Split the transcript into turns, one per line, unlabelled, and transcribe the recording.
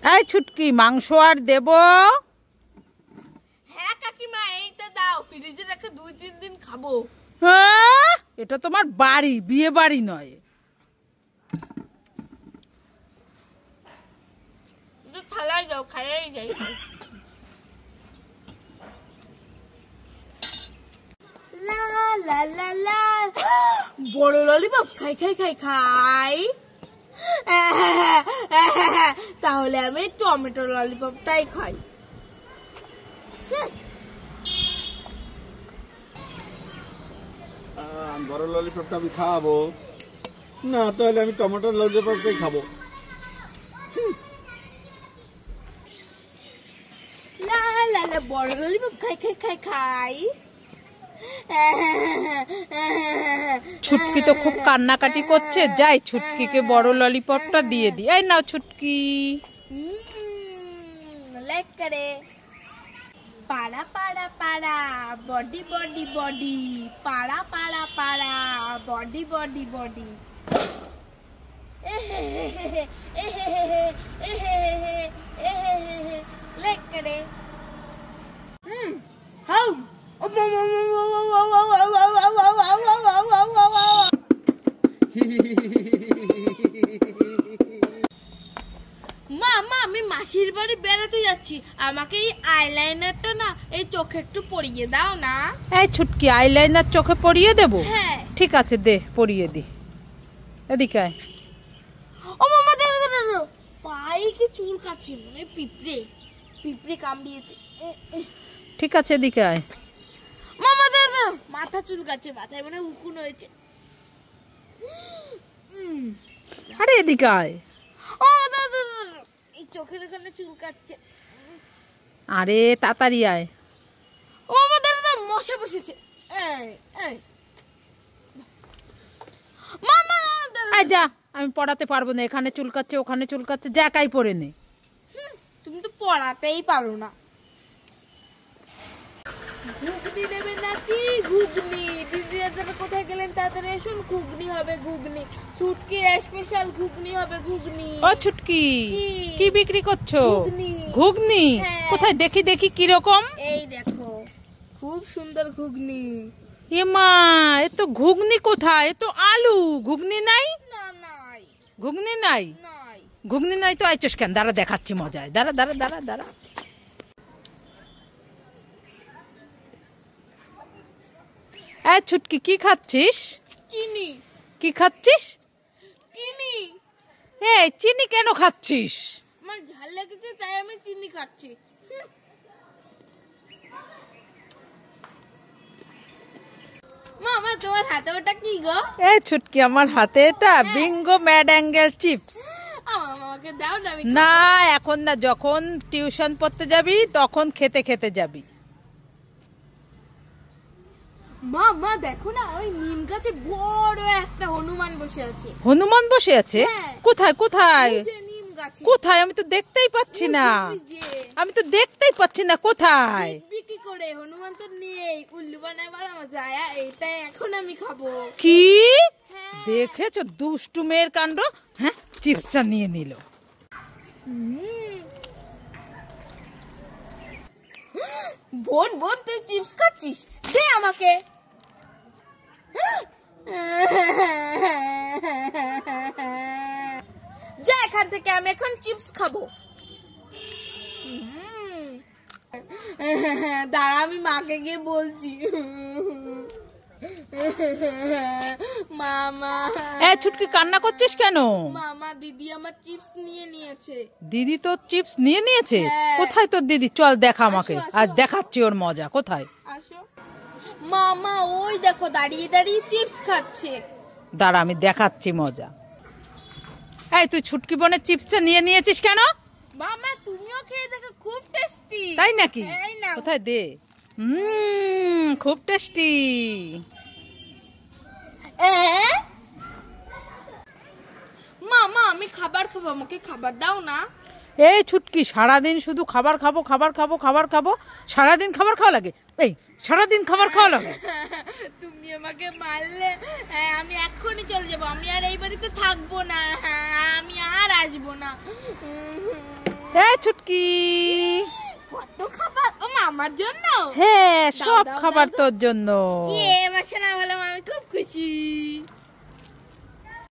এই ছুটকি মাংস আর দেব?
হ্যাঁ কাকিমা, এইটা দাও, ফ্রিজে রেখে 2-3 দিন খাবো।
হ্যাঁ, এটা তোমার বাড়ি, বিয়ে বাড়ি নয়।
থালায় যাও, খাইয়াই যাই। লা লা লা লা, বড় ললিপপ খাই খাই খাই খাই। তাহলে আমি টমেটো ললিপপটাই খাই।
বড় ললিপপটা আমি খাওয়াবো না, তাহলে আমি টমেটো ললিপপটাই খাবো।
লা লা লা, বড় ললিপপ খাই খাই খাই খাই।
ছুটকি তো খুব কান্নাকাটি করছে, যাই ছুটকিকে বড় ললিপপটা দিয়ে দি। এই নাও ছুটকি।
লাইক করে। পাড়া পাড়া পাড়া, বডি বডি বডি, পাড়া পাড়া পাড়া, বডি বডি বডি। লাইক করে। হাউ মা, আমি মাসির বাড়ি বেড়াতে যাচ্ছি, আমাকে এই আইলাইনারটা না এই চোখে একটু পরিয়ে দাও না।
এই ছুটকি, আইলাইনার চোখে পরিয়ে দেবো?
হ্যাঁ
ঠিক আছে, দে পরিয়ে দি। এদিকে আয়।
ও মামা, দাঁড়া, পায়ে কি চুল কাচ্ছে, মনে পিঁপড়ে কামড়িয়েছে।
ঠিক আছে, এদিকে আয়।
মামা দাঁড়া, মাথা চুল কাচ্ছে, মাথায় মনে উকুন হয়েছে।
আরে এদিকে আয়।
ও দাদা, এই চোখের ওখানে চুল কাচ্ছে।
আরে তাড়াতাড়ি আয়।
ও মামা দাঁড়া, মশা বসেছে। মামা
আয় যা, আমি পড়াতে পারবো না, এখানে চুলকাচ্ছে ওখানে চুলকাচ্ছে, যা একাই পড়ে নে।
তুমি তো পড়াতেই পারো না। ঘুগনি দেবে নাকি? ঘুগনি। দিদিরা কোথায় গেলেন, তাড়াতাড়ি এসুন, ঘুগনি হবে ঘুগনি। ছুটকি স্পেশাল ঘুগনি হবে ঘুগনি।
ও ছুটকি, কি বিক্রি করছো?
ঘুগনি।
ঘুগনি? কোথায় দেখি দেখি কিরকম।
এই দেখো, খুব সুন্দর ঘুগনি।
এ মা, এ তো ঘুগনি কোথায়? এ তো আলু। ঘুগনি নাই?
না, নাই।
ঘুগনি নাই?
নাই।
ঘুগনি নাই তো আইছস কেন? দাঁড়া, দেখাচ্ছি মজায়। দাঁড়া দাঁড়া দাঁড়া দাঁড়া। এই ছুটকি, কি খাচ্ছিস?
চিনি।
কি খাচ্ছিস?
চিনি।
এই চিনি কেন খাচ্ছিস?
আমার ঝাল লেগেছে তাই আমি চিনি খাচ্ছি। মামা, তোমার হাতে ওটা কি গো?
এই ছুটকি, আমার হাতে এটা বিঙ্গো ম্যাড অ্যাঙ্গেল চিপস।
আমাকে দাও না।
না, এখন না, যখন টিউশন পড়তে যাবি তখন খেতে খেতে যাবি।
মা দেখো না, ওই নিম গাছে বড় একটা হনুমান বসে আছে।
হনুমান বসে আছে? কোথায় কোথায়
নিম গাছে।
কোথায়? আমি তো দেখতেই পাচ্ছি না। আমি তো দেখতেই পাচ্ছি না, কোথায়?
কি করে? হনুমান তো নেই, উল্লু বানায় বড় মজা। এটা এখন আমি খাবো।
কি দেখেছো দুষ্টু মেয়ের কাণ্ড? হ্যাঁ, চিপসটা নিয়ে নিল।
বোন তুই চিপস খাচ্ছিস? দে আমাকে। যা এখান থেকে, আমি এখন চিপস খাবো। দাঁড়া, আমি মাকে গিয়ে বলছি। মামা।
এই ছুটকি, কান্না করছিস কেন?
মামা, দিদি আমার চিপস নিয়ে নিয়েছে।
দিদি তোর চিপস নিয়ে নিয়েছে? কোথায় তোর দিদি? চল দেখা আমাকে, আর দেখাচ্ছি ওর মজা। কোথায়?
আসো মামা, ওই দেখো দাঁড়িয়ে দাঁড়িয়ে চিপস খাচ্ছে।
দাঁড়া, আমি দেখাচ্ছি মজা। এই তুই ছুটকি বোনের চিপসটা নিয়ে নিয়েছিস কেন?
মামা, তুমিও খেয়ে দেখো, খুব টেস্টি।
তাই নাকি? কোথায় দে। খুব টেস্টি।
মামা, আমি খাবার খাবো, আমাকে খাবার দাও না।
এই ছুটকি, সারাদিন শুধু খাবার খাবো খাবার খাবো খাবার খাবো, সারাদিন খাবার খাওয়া লাগে? এই সারাদিন খাবার খাওয়া লাগে?
তুমি আমাকে মারলে আমি এক্ষুনি চলে যাবো, আমি আর এই বাড়িতে থাকবো না, আমি আর আসবো না।
এই ছুটকি,
কত খাবার ও আমার জন্য।
হ্যাঁ
দাও,
সব
দাও,
খাবার
দাও,
তোর জন্য।
এবার শোনা বললাম আমি খুব খুশি।